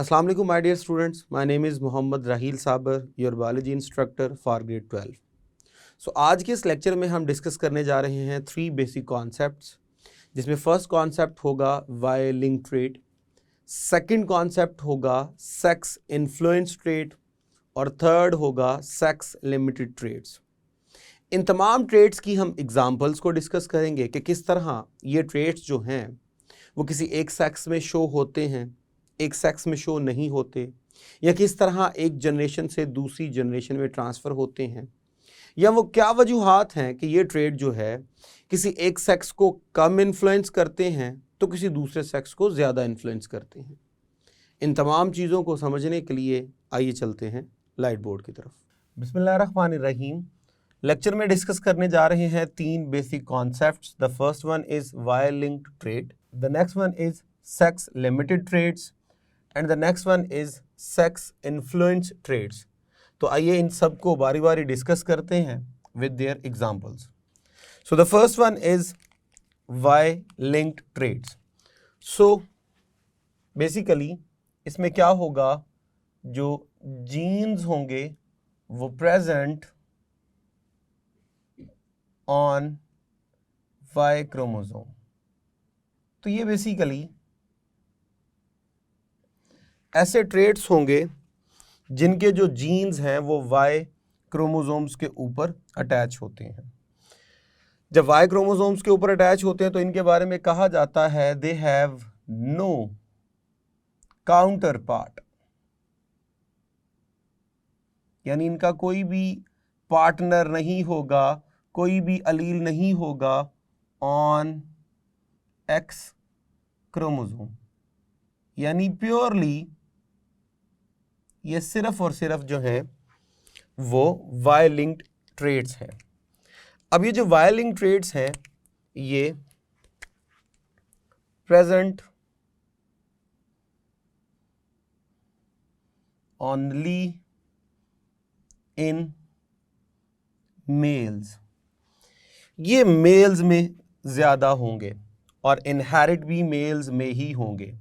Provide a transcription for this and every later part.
Assalamu alaikum my dear students, my name is Mohammad Raheel Saber, your biology instructor for grade 12. So आज के इस lecture में हम discuss करने जा रहे हैं 3 बेसिक कॉन्सेप्ट्स, जिसमें फर्स्ट कॉन्सेप्ट होगा Y link trait, second concept होगा सेक्स इन्फ्लुएंस ट्रेट और थर्ड होगा सेक्स लिमिटेड ट्रेट्स। इन तमाम ट्रेट्स की हम एग्जांपल्स को डिस्कस करेंगे कि किस तरह ये ट्रेट्स जो हैं वो किसी एक सेक्स में शो होते हैं, एक सेक्स में शो नहीं होते, या किस तरह एक जनरेशन से दूसरी जनरेशन में ट्रांसफ़र होते हैं, या वो क्या वजूहात हैं कि ये ट्रेट जो है किसी एक सेक्स को कम इन्फ्लुएंस करते हैं तो किसी दूसरे सेक्स को ज़्यादा इन्फ्लुएंस करते हैं। इन तमाम चीज़ों को समझने के लिए आइए चलते हैं लाइट बोर्ड की तरफ। बिस्मिल्लाहिर्रहमानिर्रहीम। लेक्चर में डिस्कस करने जा रहे हैं 3 basic concepts. The first one is why linked trait, the next one is sex limited traits and the next one is sex influence traits. तो आइए इन सब को बारी बारी डिस्कस करते हैं with their examples. So the first one is why linked traits. So basically इसमें क्या होगा, जो जीन्स होंगे वो प्रेजेंट ऑन वाई क्रोमोसोम। तो ये बेसिकली ऐसे ट्रेट्स होंगे जिनके जो जीन्स हैं वो वाई क्रोमोसोम्स के ऊपर अटैच होते हैं। जब वाई क्रोमोसोम्स के ऊपर अटैच होते हैं तो इनके बारे में कहा जाता है they have no counterpart, यानी इनका कोई भी पार्टनर नहीं होगा, कोई भी अलील नहीं होगा ऑन एक्स क्रोमोसोम, यानी प्योरली ये सिर्फ और सिर्फ जो है वो वाई लिंक्ड ट्रेट्स हैं। अब ये जो वाई लिंक्ड ट्रेट्स हैं ये प्रेजेंट ओनली इन मेल्स, ये मेल्स में ज़्यादा होंगे और इनहेरिट भी मेल्स में ही होंगे।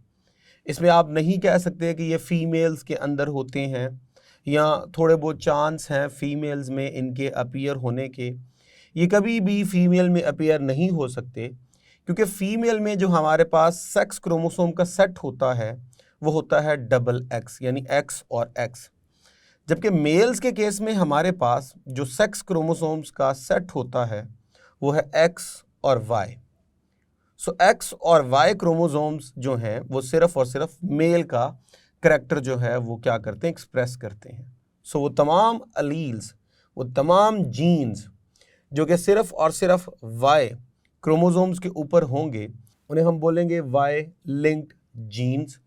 इसमें आप नहीं कह सकते कि ये फीमेल्स के अंदर होते हैं या थोड़े बहुत चांस हैं फीमेल्स में इनके अपीयर होने के। ये कभी भी फीमेल में अपीयर नहीं हो सकते, क्योंकि फीमेल में जो हमारे पास सेक्स क्रोमोसोम का सेट होता है वो होता है डबल एक्स, यानी एक्स और एक्स, जबकि मेल्स के केस में हमारे पास जो सेक्स क्रोमोसोम्स का सेट होता है वो है एक्स और वाई। सो एक्स और वाई क्रोमोसोम्स जो हैं वो सिर्फ और सिर्फ मेल का करैक्टर जो है वो क्या करते हैं, एक्सप्रेस करते हैं। सो वो तमाम अलील्स, वो तमाम जीन्स जो कि सिर्फ और सिर्फ वाई क्रोमोसोम्स के ऊपर होंगे उन्हें हम बोलेंगे वाई लिंक्ड जीन्स,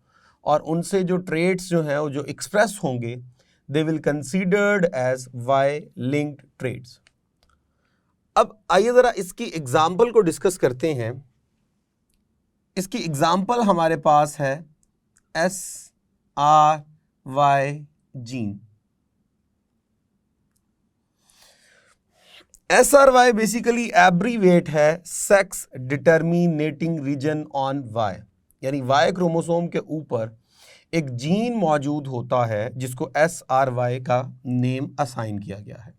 और उनसे जो ट्रेट्स जो हैं वो जो एक्सप्रेस होंगे they will considered as Y linked traits. अब आइए ज़रा इसकी एग्जाम्पल को डिस्कस करते हैं। इसकी एग्जाम्पल हमारे पास है SRY gene. SRY basically abbreviate है sex determining reason on Y, यानी वाई क्रोमोसोम के ऊपर एक जीन मौजूद होता है जिसको SRY का नेम असाइन किया गया है।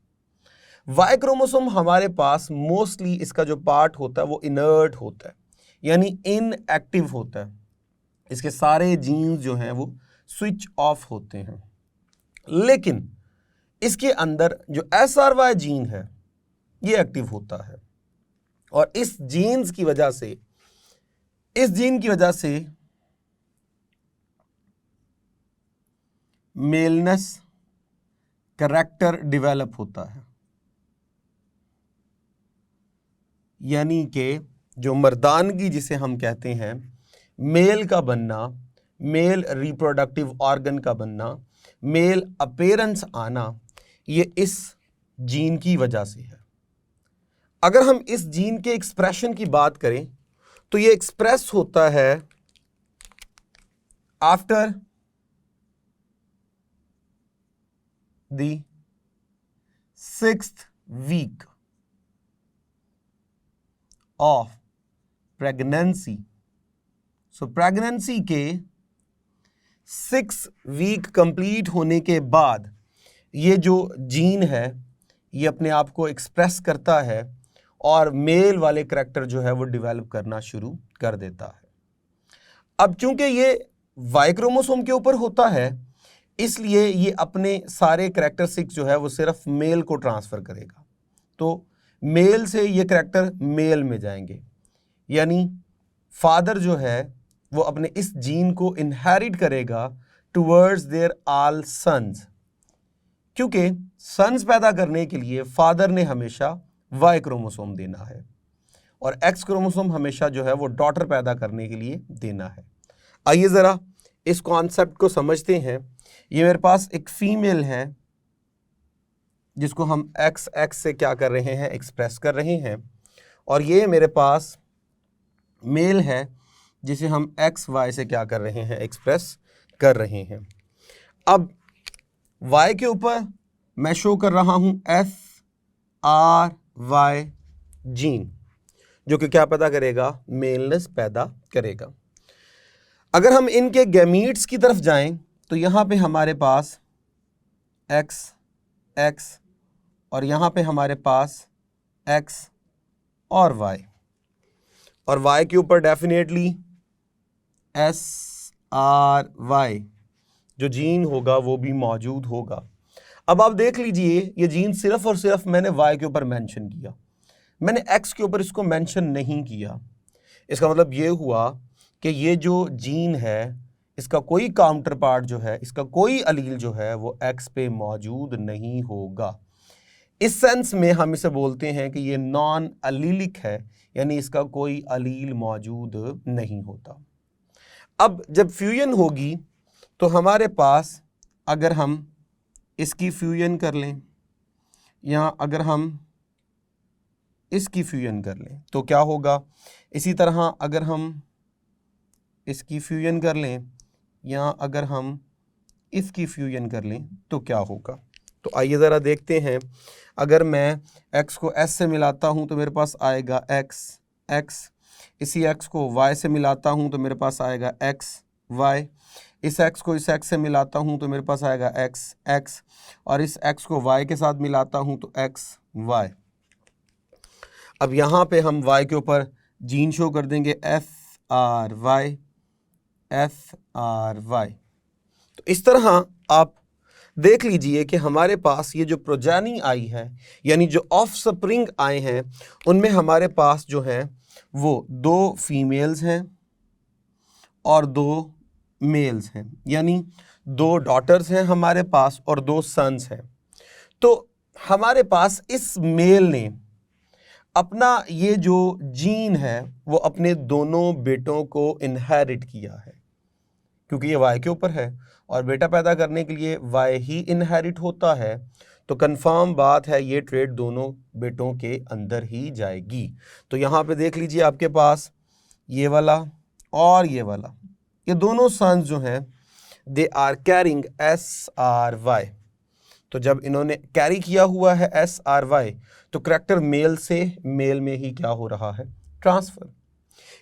वाई क्रोमोसोम हमारे पास मोस्टली इसका जो पार्ट होता है वो इनर्ट होता है, यानी इनएक्टिव होता है। इसके सारे जीन्स जो हैं वो स्विच ऑफ होते हैं, लेकिन इसके अंदर जो SRY जीन है ये एक्टिव होता है, और इस जीन की वजह से मेलनेस करैक्टर डेवलप होता है, यानी कि जो मर्दानगी जिसे हम कहते हैं, मेल का बनना, मेल रिप्रोडक्टिव ऑर्गन का बनना, मेल अपीयरेंस आना, ये इस जीन की वजह से है। अगर हम इस जीन के एक्सप्रेशन की बात करें तो ये एक्सप्रेस होता है after the 6th week of pregnancy. So pregnancy के 6 वीक कंप्लीट होने के बाद ये जो जीन है ये अपने आप को एक्सप्रेस करता है और मेल वाले करैक्टर जो है वो डेवलप करना शुरू कर देता है। अब चूंकि ये वाई क्रोमोसोम के ऊपर होता है इसलिए ये अपने सारे करैक्टरिस्टिक्स जो है वो सिर्फ मेल को ट्रांसफ़र करेगा। तो मेल से ये करैक्टर मेल में जाएंगे, यानी फादर जो है वो अपने इस जीन को इनहेरिट करेगा टुवर्ड्स देयर ऑल सन्स, क्योंकि सन्स पैदा करने के लिए फादर ने हमेशा वाई क्रोमोसोम देना है और एक्स क्रोमोसोम हमेशा जो है वो डॉटर पैदा करने के लिए देना है। आइए ज़रा इस कॉन्सेप्ट को समझते हैं। ये मेरे पास एक फीमेल है जिसको हम एक्स एक्स से क्या कर रहे हैं, एक्सप्रेस कर रहे हैं, और ये मेरे पास मेल है जिसे हम एक्स वाई से क्या कर रहे हैं, एक्सप्रेस कर रहे हैं। अब वाई के ऊपर मैं शो कर रहा हूं FRY जीन, जो कि क्या पैदा करेगा, मेलनेस पैदा करेगा। अगर हम इनके गैमीट्स की तरफ जाएं तो यहाँ पे हमारे पास एक्स एक्स और यहाँ पे हमारे पास एक्स और वाई के ऊपर डेफिनेटली SRY जो जीन होगा वो भी मौजूद होगा। अब आप देख लीजिए ये जीन सिर्फ और सिर्फ मैंने वाई के ऊपर मेंशन किया, मैंने एक्स के ऊपर इसको मेंशन नहीं किया। इसका मतलब ये हुआ कि ये जो जीन है इसका कोई काउंटर पार्ट जो है, इसका कोई अलील जो है वो एक्स पे मौजूद नहीं होगा। इस सेंस में हम इसे बोलते हैं कि ये नॉन अलीलिक है, यानी इसका कोई अलील मौजूद नहीं होता। अब जब फ्यूजन होगी तो हमारे पास, अगर हम इसकी फ्यूजन कर लें या अगर हम इसकी फ्यूजन कर लें तो क्या होगा, इसी तरह अगर हम इसकी फ्यूजन कर लें या अगर हम इसकी फ्यूजन कर लें तो क्या होगा। तो आइए ज़रा देखते हैं। अगर मैं x को s से मिलाता हूं तो मेरे पास आएगा x, इसी x को y से मिलाता हूं तो मेरे पास आएगा y, इस x को इस x से मिलाता हूं तो मेरे पास आएगा x, और इस x को y के साथ मिलाता हूं तो y। अब यहाँ पे हम y के ऊपर जीन शो कर देंगे FRY। तो इस तरह आप देख लीजिए कि हमारे पास ये जो प्रोजेनी आई है, यानी जो ऑफ स्प्रिंग आए हैं, उनमें हमारे पास जो है वो 2 फीमेल्स हैं और 2 मेल्स हैं, यानी 2 डॉटर्स हैं हमारे पास और 2 सन्स हैं। तो हमारे पास इस मेल ने अपना ये जो जीन है वो अपने दोनों बेटों को इनहेरिट किया है, क्योंकि ये वाई के ऊपर है और बेटा पैदा करने के लिए वाई ही इनहेरिट होता है। तो कंफर्म बात है ये ट्रेड दोनों बेटों के अंदर ही जाएगी। तो यहाँ पे देख लीजिए आपके पास ये वाला और ये वाला, ये दोनों सन्स जो हैं दे आर कैरिंग SRY। तो जब इन्होंने कैरी किया हुआ है SRY तो करैक्टर मेल से मेल में ही क्या हो रहा है, ट्रांसफ़र।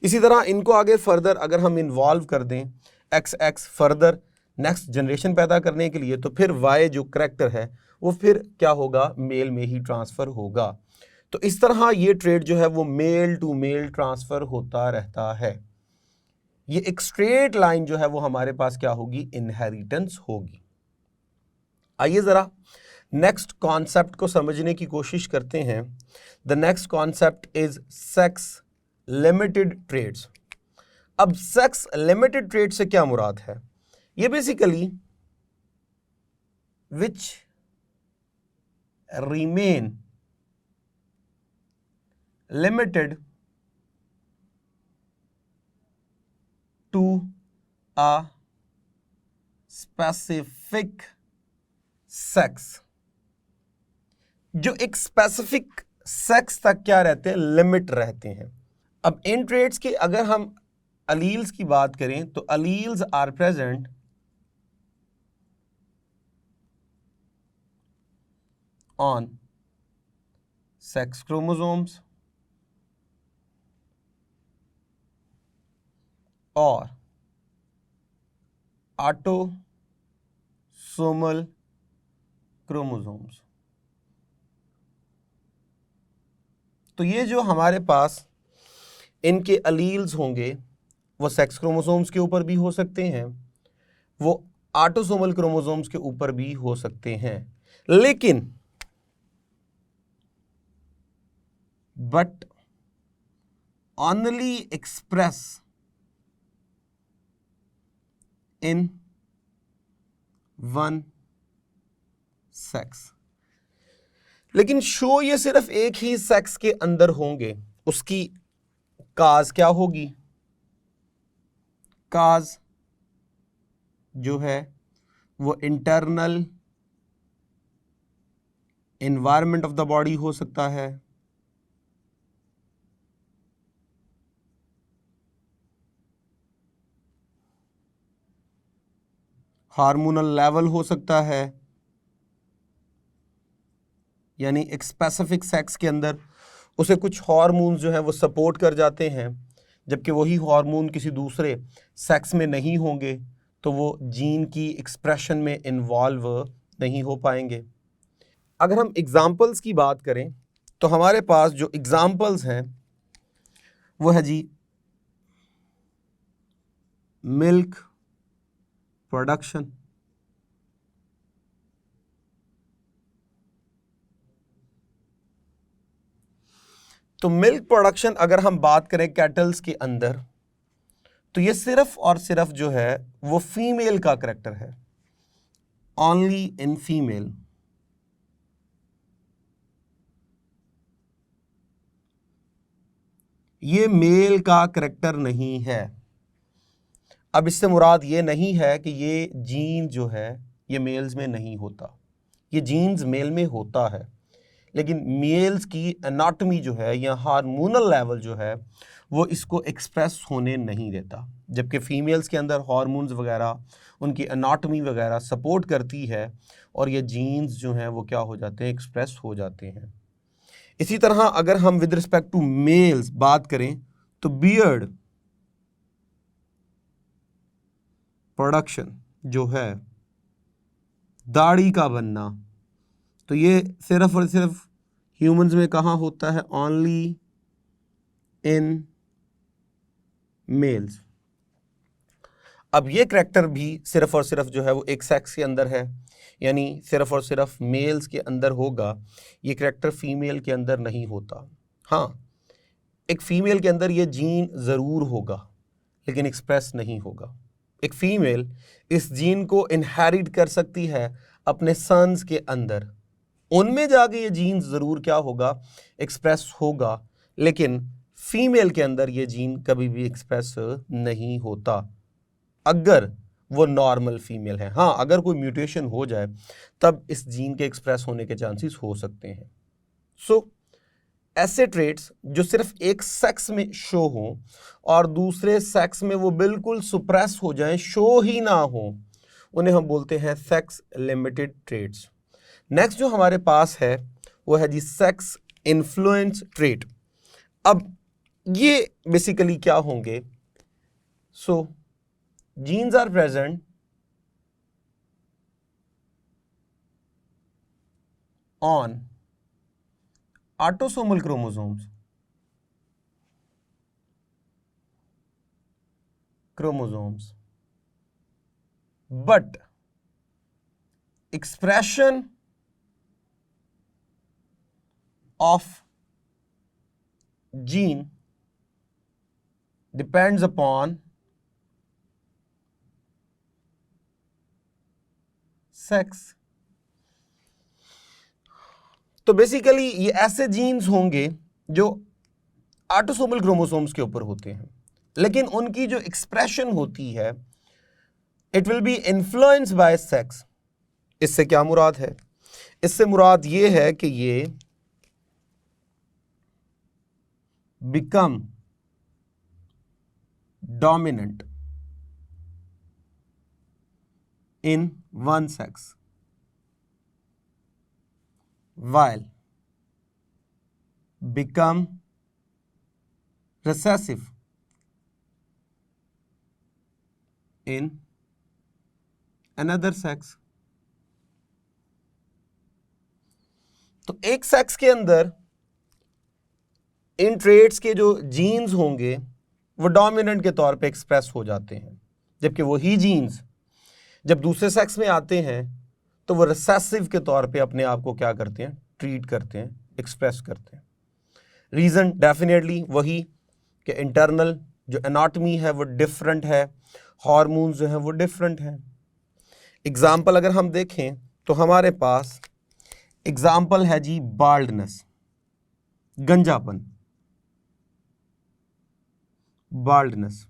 इसी तरह इनको आगे फर्दर अगर हम इन्वॉल्व कर दें XX फर्दर नेक्स्ट जनरेशन पैदा करने के लिए, तो फिर Y जो करैक्टर है वो फिर क्या होगा, मेल में ही ट्रांसफ़र होगा। तो इस तरह ये ट्रेड जो है वो मेल टू मेल ट्रांसफ़र होता रहता है। ये एक स्ट्रेट लाइन जो है वो हमारे पास क्या होगी, इनहेरिटेंस होगी। आइए ज़रा नेक्स्ट कॉन्सेप्ट को समझने की कोशिश करते हैं। The next concept is sex limited traits. अब सेक्स लिमिटेड ट्रेड से क्या मुराद है, ये basically which remain limited to a specific sex, जो एक स्पेसिफिक सेक्स तक क्या रहते हैं, लिमिट रहते हैं। अब इन ट्रेड्स के अगर हम अलील्स की बात करें तो alleles are present on sex chromosomes और ऑटोसोमल क्रोमोसोम्स। तो ये जो हमारे पास इनके अलील्स होंगे वो सेक्स क्रोमोसोम्स के ऊपर भी हो सकते हैं, वो ऑटोसोमल क्रोमोसोम्स के ऊपर भी हो सकते हैं, लेकिन but only express in one sex। लेकिन शो ये सिर्फ एक ही सेक्स के अंदर होंगे। उसकी काज क्या होगी? काज जो है वो internal environment of the body हो सकता है, हार्मोनल लेवल हो सकता है, यानी एक स्पेसिफिक सेक्स के अंदर उसे कुछ हार्मोन्स जो है वो सपोर्ट कर जाते हैं, जबकि वही हार्मोन किसी दूसरे सेक्स में नहीं होंगे तो वो जीन की एक्सप्रेशन में इन्वॉल्व नहीं हो पाएंगे। अगर हम एग्जाम्पल्स की बात करें तो हमारे पास जो एग्जाम्पल्स हैं वो है जी मिल्क प्रोडक्शन, तो मिल्क प्रोडक्शन अगर हम बात करें कैटल्स के अंदर तो ये सिर्फ और सिर्फ जो है वो फीमेल का करैक्टर है, ओनली इन फीमेल। ये मेल का करैक्टर नहीं है। अब इससे मुराद ये नहीं है कि ये जीन जो है ये मेल्स में नहीं होता, ये जीन्स मेल में होता है, लेकिन मेल्स की एनाटॉमी जो है या हार्मोनल लेवल जो है वो इसको एक्सप्रेस होने नहीं देता, जबकि फीमेल्स के अंदर हार्मोन्स वगैरह उनकी एनाटॉमी वगैरह सपोर्ट करती है और ये जीन्स जो हैं वो क्या हो जाते हैं, एक्सप्रेस हो जाते हैं। इसी तरह अगर हम विद रिस्पेक्ट टू मेल्स बात करें तो बियर्ड प्रोडक्शन जो है, दाढ़ी का बनना, तो ये सिर्फ और सिर्फ ह्यूमंस में कहाँ होता है, ओनली इन मेल्स। अब ये करैक्टर भी सिर्फ और सिर्फ जो है वो एक सेक्स के अंदर है, यानी सिर्फ और सिर्फ मेल्स के अंदर होगा, ये करैक्टर फीमेल के अंदर नहीं होता। हाँ, एक फीमेल के अंदर ये जीन ज़रूर होगा लेकिन एक्सप्रेस नहीं होगा। एक फीमेल इस जीन को इनहेरिट कर सकती है अपने सन्स के अंदर, उनमें जाके ये जीन ज़रूर क्या होगा, एक्सप्रेस होगा, लेकिन फीमेल के अंदर ये जीन कभी भी एक्सप्रेस नहीं होता अगर वो नॉर्मल फीमेल है। हाँ, अगर कोई म्यूटेशन हो जाए तब इस जीन के एक्सप्रेस होने के चांसेस हो सकते हैं। सो ऐसे ट्रेट्स जो सिर्फ एक सेक्स में शो हों और दूसरे सेक्स में वो बिल्कुल सुप्रेस हो जाएं, शो ही ना हो, उन्हें हम बोलते हैं सेक्स लिमिटेड ट्रेट्स। नेक्स्ट जो हमारे पास है वो है जी सेक्स इन्फ्लुएंस ट्रेट। अब ये बेसिकली क्या होंगे? So genes are present on autosomal chromosomes, but expression of gene depends upon sex। तो बेसिकली ये ऐसे जीन्स होंगे जो ऑटोसोमल क्रोमोसोम्स के ऊपर होते हैं, लेकिन उनकी जो एक्सप्रेशन होती है it will be influence by sex. इससे क्या मुराद है? इससे मुराद ये है कि ये become dominant in one sex while become recessive in another sex. तो एक सेक्स के अंदर इन ट्रेड्स के जो जीन्स होंगे वो डोमिनेंट के तौर पे एक्सप्रेस हो जाते हैं, जबकि वही जीन्स जब दूसरे सेक्स में आते हैं तो वो रिसेसिव के तौर पे अपने आप को क्या करते हैं, ट्रीट करते हैं, एक्सप्रेस करते हैं। रीज़न डेफिनेटली वही कि इंटरनल जो एनाटॉमी है वो डिफरेंट है, हार्मोन्स जो हैं वो डिफरेंट हैं। एग्जाम्पल अगर हम देखें तो हमारे पास एग्जाम्पल है जी बाल्डनेस, गंजापन, बाल्डनेस।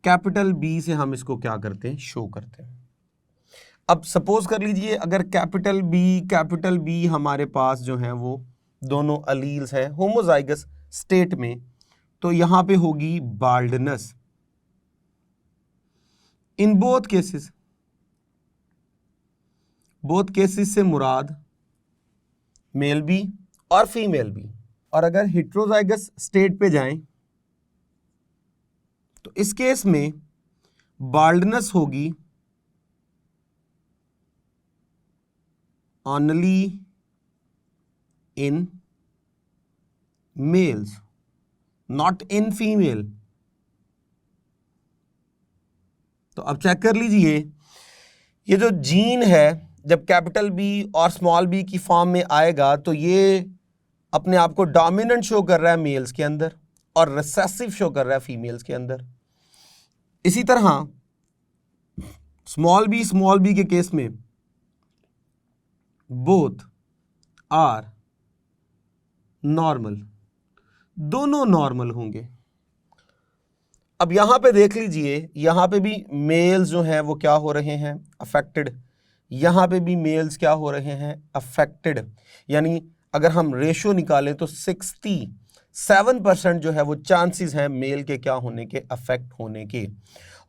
कैपिटल बी से हम इसको क्या करते हैं, शो करते हैं। अब सपोज कर लीजिए अगर कैपिटल बी हमारे पास जो है वो दोनों अलील्स हैं होमोजाइगस स्टेट में, तो यहां पे होगी बाल्डनेस इन बोथ केसेस से मुराद मेल बी और फीमेल बी। और अगर हेट्रोजाइगस स्टेट पे जाएं तो इस केस में बाल्डनेस होगी only in males, not in female. तो अब चेक कर लीजिए, ये जो जीन है जब कैपिटल बी और स्मॉल बी की फॉर्म में आएगा तो ये अपने आप को डोमिनेंट शो कर रहा है मेल्स के अंदर और रिसेसिव शो कर रहा है फीमेल्स के अंदर। इसी तरह स्मॉल बी के केस में बोथ आर नॉर्मल, दोनों नॉर्मल होंगे। अब यहां पे देख लीजिए, यहां पे भी मेल्स जो हैं वो क्या हो रहे हैं, अफेक्टेड। यहां पे भी मेल्स क्या हो रहे हैं, अफेक्टेड। यानी अगर हम रेशो निकालें तो 67% जो है वो चांसेस हैं मेल के क्या होने के, अफेक्ट होने के,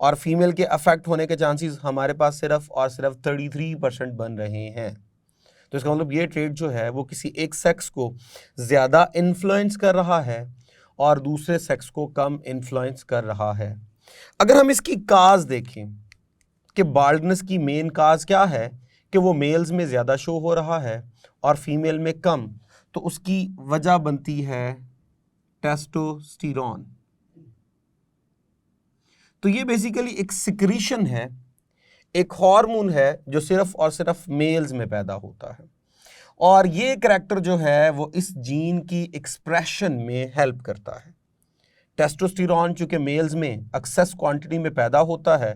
और फीमेल के अफेक्ट होने के चांसेस हमारे पास सिर्फ और सिर्फ 33% बन रहे हैं। तो इसका मतलब ये ट्रेड जो है वो किसी एक सेक्स को ज़्यादा इन्फ्लुएंस कर रहा है और दूसरे सेक्स को कम इन्फ्लुएंस कर रहा है। अगर हम इसकी काज देखें कि बाल्डनेस की मेन काज क्या है कि वो मेल्स में ज़्यादा शो हो रहा है और फीमेल में कम, तो उसकी वजह बनती है टेस्टोस्टेरोन। तो ये बेसिकली एक सिक्रीशन है, एक हार्मोन है जो सिर्फ और सिर्फ मेल्स में पैदा होता है, और ये करैक्टर जो है वो इस जीन की एक्सप्रेशन में हेल्प करता है। टेस्टोस्टेरोन चूंकि मेल्स में एक्सेस क्वांटिटी में पैदा होता है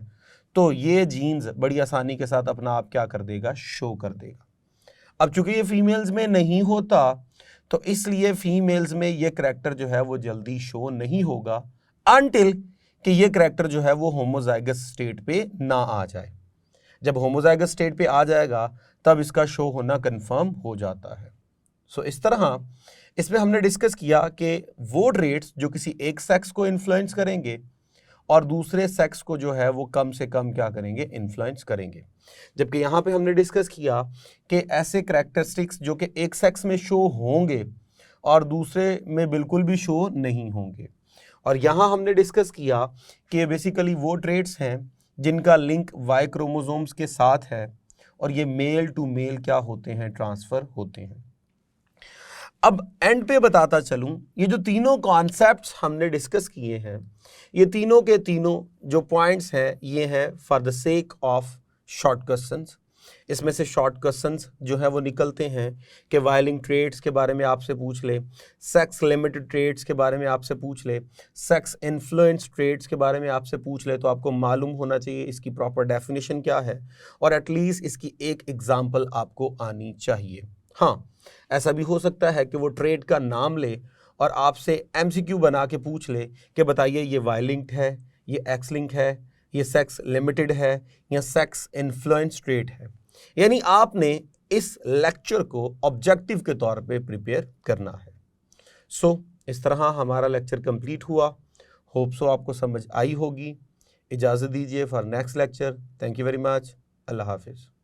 तो ये जीन्स बड़ी आसानी के साथ अपना आप क्या कर देगा, शो कर देगा। अब चूंकि ये फीमेल्स में नहीं होता तो इसलिए फीमेल्स में ये करैक्टर जो है वो जल्दी शो नहीं होगा अनटिल कि ये करैक्टर जो है वो होमोजाइगस स्टेट पे ना आ जाए। जब होमोजाइगस स्टेट पे आ जाएगा तब इसका शो होना कंफर्म हो जाता है। सो इस तरह इसमें हमने डिस्कस किया कि वो ट्रेट्स जो किसी एक सेक्स को इन्फ्लुएंस करेंगे और दूसरे सेक्स को जो है वो कम से कम क्या करेंगे, इन्फ्लुएंस करेंगे। जबकि यहाँ पे हमने डिस्कस किया कि ऐसे करैक्टरिस्टिक्स जो कि एक सेक्स में शो होंगे और दूसरे में बिल्कुल भी शो नहीं होंगे। और यहाँ हमने डिस्कस किया कि बेसिकली वो ट्रेट्स हैं जिनका लिंक वाई क्रोमोसोम्स के साथ है और ये मेल टू मेल क्या होते हैं, ट्रांसफर होते हैं। अब एंड पे बताता चलूं, ये जो तीनों कॉन्सेप्ट्स हमने डिस्कस किए हैं, ये तीनों के तीनों जो पॉइंट्स हैं ये हैं for the sake of short questions. इसमें से शॉर्ट क्वेश्चंस जो है वो निकलते हैं कि वायलिंग ट्रेड्स के बारे में आपसे पूछ ले, सेक्स लिमिटेड ट्रेड्स के बारे में आपसे पूछ ले, सेक्स इन्फ्लुएंस ट्रेड्स के बारे में आपसे पूछ ले, तो आपको मालूम होना चाहिए इसकी प्रॉपर डेफिनेशन क्या है और एटलीस्ट इसकी एक एग्जाम्पल आपको आनी चाहिए। हाँ, ऐसा भी हो सकता है कि वो ट्रेड का नाम ले और आपसे एमसीक्यू बना के पूछ ले कि बताइए ये वाई लिंक्ड है, ये एक्स लिंक है, ये सेक्स लिमिटेड है या सेक्स इन्फ्लुएंस ट्रेड है। यानी आपने इस लेक्चर को ऑब्जेक्टिव के तौर पे प्रिपेयर करना है। सो इस तरह हमारा लेक्चर कंप्लीट हुआ। होप सो आपको समझ आई होगी। इजाज़त दीजिए for next lecture. Thank you very much. अल्लाह हाफिज़।